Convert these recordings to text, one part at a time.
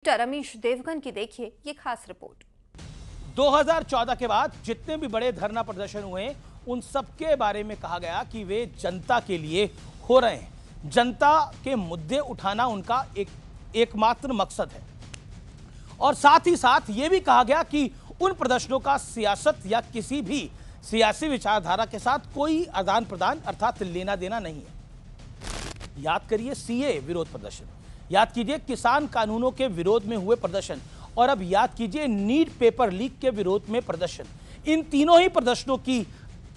Reporter Amish Devgan की देखिए ये खास रिपोर्ट। 2014 के बाद जितने भी बड़े धरना प्रदर्शन हुए उन सबके बारे में कहा गया कि वे जनता के लिए हो रहे हैं। जनता के मुद्दे उठाना उनका एकमात्र मकसद है। और साथ ही साथ ये भी कहा गया कि उन प्रदर्शनों का सियासत या किसी भी सियासी विचारधारा के साथ कोई आदान प्रदान अर्थात लेना देना नहीं है। याद करिए सीए विरोध प्रदर्शन, याद कीजिए किसान कानूनों के विरोध में हुए प्रदर्शन, और अब याद कीजिए नीट पेपर लीक के विरोध में प्रदर्शन। इन तीनों ही प्रदर्शनों की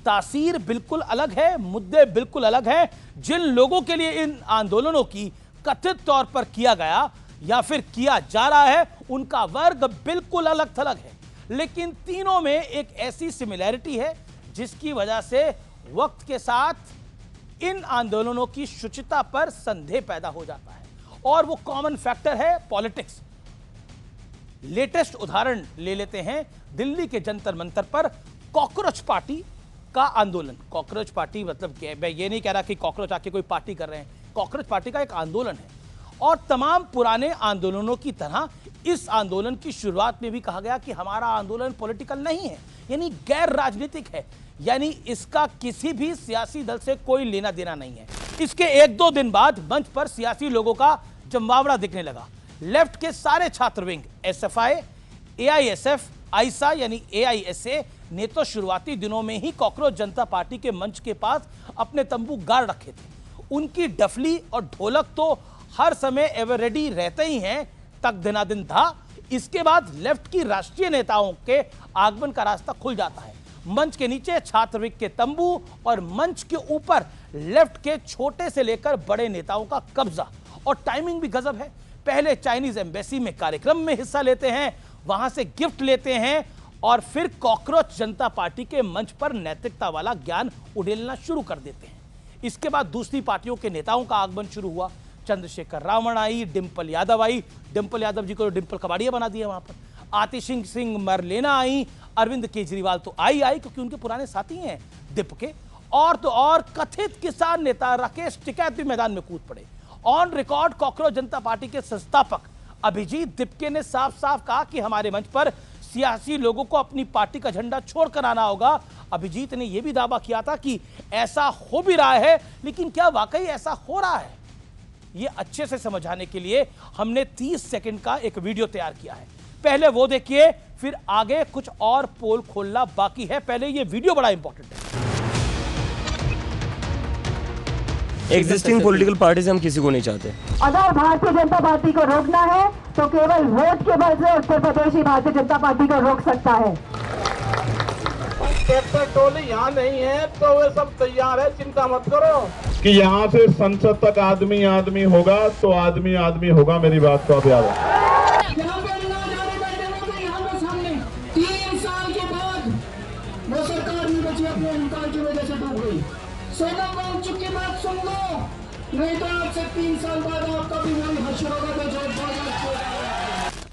तासीर बिल्कुल अलग है, मुद्दे बिल्कुल अलग हैं। जिन लोगों के लिए इन आंदोलनों की कथित तौर पर किया गया या फिर किया जा रहा है उनका वर्ग बिल्कुल अलग थलग है, लेकिन तीनों में एक ऐसी सिमिलैरिटी है जिसकी वजह से वक्त के साथ इन आंदोलनों की शुचिता पर संदेह पैदा हो जाता है, और वो कॉमन फैक्टर है पॉलिटिक्स। लेटेस्ट उदाहरण ले लेते हैं दिल्ली के जंतर मंतर पर कॉकरोच पार्टी का आंदोलन। कॉकरोच पार्टी मतलब मैं ये नहीं कह रहा कि कॉकरोच आके कोई पार्टी कर रहे हैं, कॉकरोच पार्टी का एक आंदोलन है। और तमाम पुराने आंदोलनों की तरह इस आंदोलन की शुरुआत में भी कहा गया कि हमारा आंदोलन पॉलिटिकल नहीं है, यानी गैर राजनीतिक है, यानी इसका किसी भी सियासी दल से कोई लेना देना नहीं है। इसके एक दो दिन बाद मंच पर सियासी लोगों का जमावड़ा दिखने लगा। लेफ्ट के सारे छात्र विंग, एसएफआई, एआईएसएफ, आईसा यानी एआईएसए ने तो शुरुआती दिनों में ही कॉकरोच जनता पार्टी के मंच के पास अपने तंबू गाड़ रखे थे। उनकी डफली और ढोलक तो हर समय एवर रेडी रहते ही हैं, तक दिनादिन था। इसके बाद लेफ्ट की राष्ट्रीय नेताओं के आगमन का रास्ता खुल जाता है। मंच के नीचे छात्रविक के तंबू और मंच के ऊपर लेफ्ट के छोटे से लेकर बड़े नेताओं का कब्जा। और टाइमिंग भी गजब है, पहले चाइनीज एम्बेसी में कार्यक्रम में हिस्सा लेते हैं, वहां से गिफ्ट लेते हैं, और फिर कॉकरोच जनता पार्टी के मंच पर नैतिकता वाला ज्ञान उड़ेलना शुरू कर देते हैं। इसके बाद दूसरी पार्टियों के नेताओं का आगमन शुरू हुआ। चंद्रशेखर रावण आई, डिंपल यादव आई, डिंपल यादव जी को डिंपल कबाड़िया बना दिया वहां पर। आतिशी सिंह मरलेना आई, अरविंद केजरीवाल तो आई क्योंकि उनके पुराने साथी हैं दिप के। और तो और कथित किसान नेता राकेश टिकैत भी मैदान में कूद पड़े। On record cockroach Janata party के संस्थापक अभिजीत दिपके ने साफ साफ कहा कि हमारे मंच पर सियासी लोगों को अपनी पार्टी का झंडा छोड़कर आना होगा। अभिजीत ने यह भी दावा किया था कि ऐसा हो भी रहा है, लेकिन क्या वाकई ऐसा हो रहा है, यह अच्छे से समझाने के लिए हमने 30 सेकंड का एक वीडियो तैयार किया है। पहले वो देखिए, फिर आगे कुछ और पोल खोलना बाकी है। पहले ये वीडियो बड़ा इंपॉर्टेंट है। एग्जिस्टिंग पॉलिटिकल पार्टी से हम किसी को नहीं चाहते। अगर भारतीय जनता पार्टी को रोकना है तो केवल वोट के बल से उत्तर प्रदेश ही भारतीय जनता पार्टी को रोक सकता है। ट्रैक्टर टोली यहाँ नहीं है तो वे सब तैयार है, चिंता मत करो कि यहाँ से संसद तक आदमी आदमी होगा तो आदमी आदमी होगा। मेरी बात को आप याद रखें। सोनम वांगचुक की बात सुन लो, नहीं तो आपसे 3 साल बाद आपका भी वही हश्र होगा जो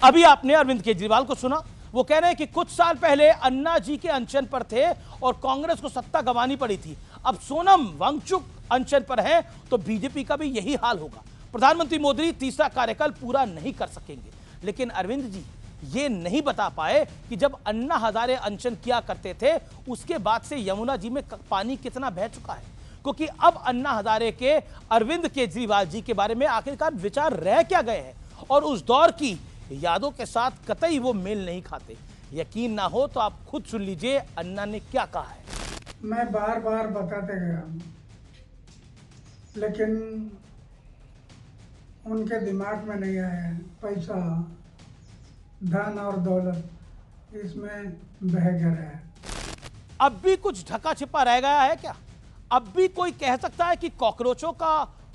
अभी आपने अरविंद केजरीवाल को सुना, वो कह रहे हैं कि कुछ साल पहले अन्ना जी के अनशन पर थे और कांग्रेस को सत्ता गंवानी पड़ी थी। अब सोनम वांगचुक अनशन पर है तो बीजेपी का भी यही हाल होगा। प्रधानमंत्री मोदी तीसरा कार्यकाल पूरा नहीं कर सकेंगे। लेकिन अरविंद जी ये नहीं बता पाए कि जब अन्ना हजारे अनशन किया करते थे उसके बाद से यमुना जी में पानी कितना बह चुका है, क्योंकि अब अन्ना हजारे के अरविंद केजरीवाल जी के बारे में आखिरकार विचार रह क्या गए हैं, और उस दौर की यादों के साथ कतई वो मेल नहीं खाते। यकीन ना हो तो आप खुद सुन लीजिए अन्ना ने क्या कहा है। मैं बार बार बताते गया, लेकिन उनके दिमाग में नहीं आया पैसा, धन और दौलत इसमें बह गया है। अब भी कुछ ढका छिपा रह गया है क्या? अब भी कोई कह सकता है कि कॉकरोचों का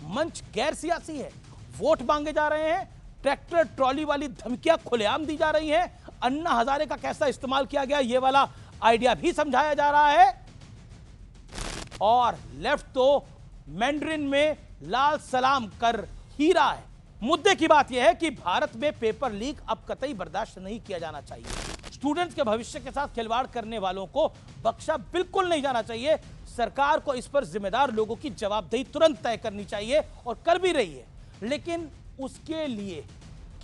मंच गैर सियासी है? वोट मांगे जा रहे हैं, ट्रैक्टर ट्रॉली वाली धमकियां खुलेआम दी जा रही हैं, अन्ना हजारे का कैसा इस्तेमाल किया गया ये वाला आइडिया भी समझाया जा रहा है, और लेफ्ट तो मैंड्रिन में लाल सलाम कर ही रहा है। मुद्दे की बात यह है कि भारत में पेपर लीक अब कतई बर्दाश्त नहीं किया जाना चाहिए। स्टूडेंट्स के भविष्य के साथ खिलवाड़ करने वालों को बख्शा बिल्कुल नहीं जाना चाहिए। सरकार को इस पर जिम्मेदार लोगों की जवाबदेही तुरंत तय करनी चाहिए और कर भी रही है। लेकिन उसके लिए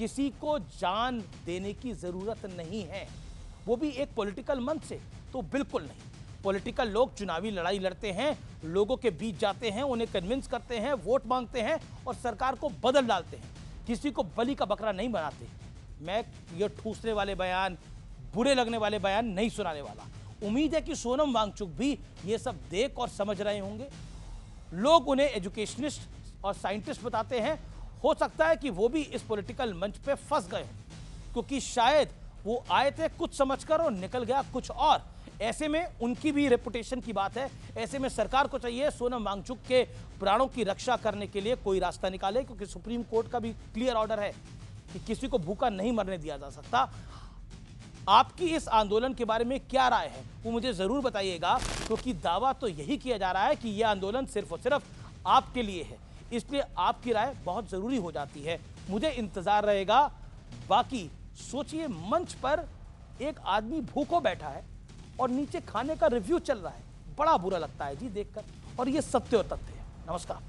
किसी को जान देने की जरूरत नहीं है, वो भी एक पॉलिटिकल मंच से, तो बिल्कुल नहीं। पॉलिटिकल लोग चुनावी लड़ाई लड़ते हैं, लोगों के बीच जाते हैं, उन्हें कन्विंस करते हैं, वोट मांगते हैं और सरकार को बदल डालते हैं। किसी को बलि का बकरा नहीं बनाते। मैं ये ठूसने वाले बयान, बुरे लगने वाले बयान नहीं सुनाने वाला। उम्मीद है कि सोनम वांगचुक भी ये सब देख और समझ रहे होंगे। लोग उन्हें एजुकेशनिस्ट और साइंटिस्ट बताते हैं। हो सकता है कि वो भी इस पॉलिटिकल मंच पे फंस गए हों, क्योंकि शायद वो आए थे कुछ समझकर और निकल गया कुछ और। ऐसे में उनकी भी रेपुटेशन की बात है। ऐसे में सरकार को चाहिए सोनम वांगचुक के प्राणों की रक्षा करने के लिए कोई रास्ता निकाले, क्योंकि सुप्रीम कोर्ट का भी क्लियर ऑर्डर है कि किसी को भूखा नहीं मरने दिया जा सकता। आपकी इस आंदोलन के बारे में क्या राय है वो मुझे जरूर बताइएगा, क्योंकि दावा तो यही किया जा रहा है कि यह आंदोलन सिर्फ और सिर्फ आपके लिए है, इसलिए आपकी राय बहुत जरूरी हो जाती है। मुझे इंतजार रहेगा। बाकी सोचिए, मंच पर एक आदमी भूखो बैठा है और नीचे खाने का रिव्यू चल रहा है। बड़ा बुरा लगता है जी देखकर, और ये सत्य और तथ्य है। नमस्कार।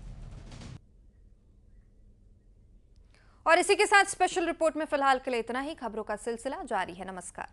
और इसी के साथ स्पेशल रिपोर्ट में फिलहाल के लिए इतना ही। खबरों का सिलसिला जारी है। नमस्कार।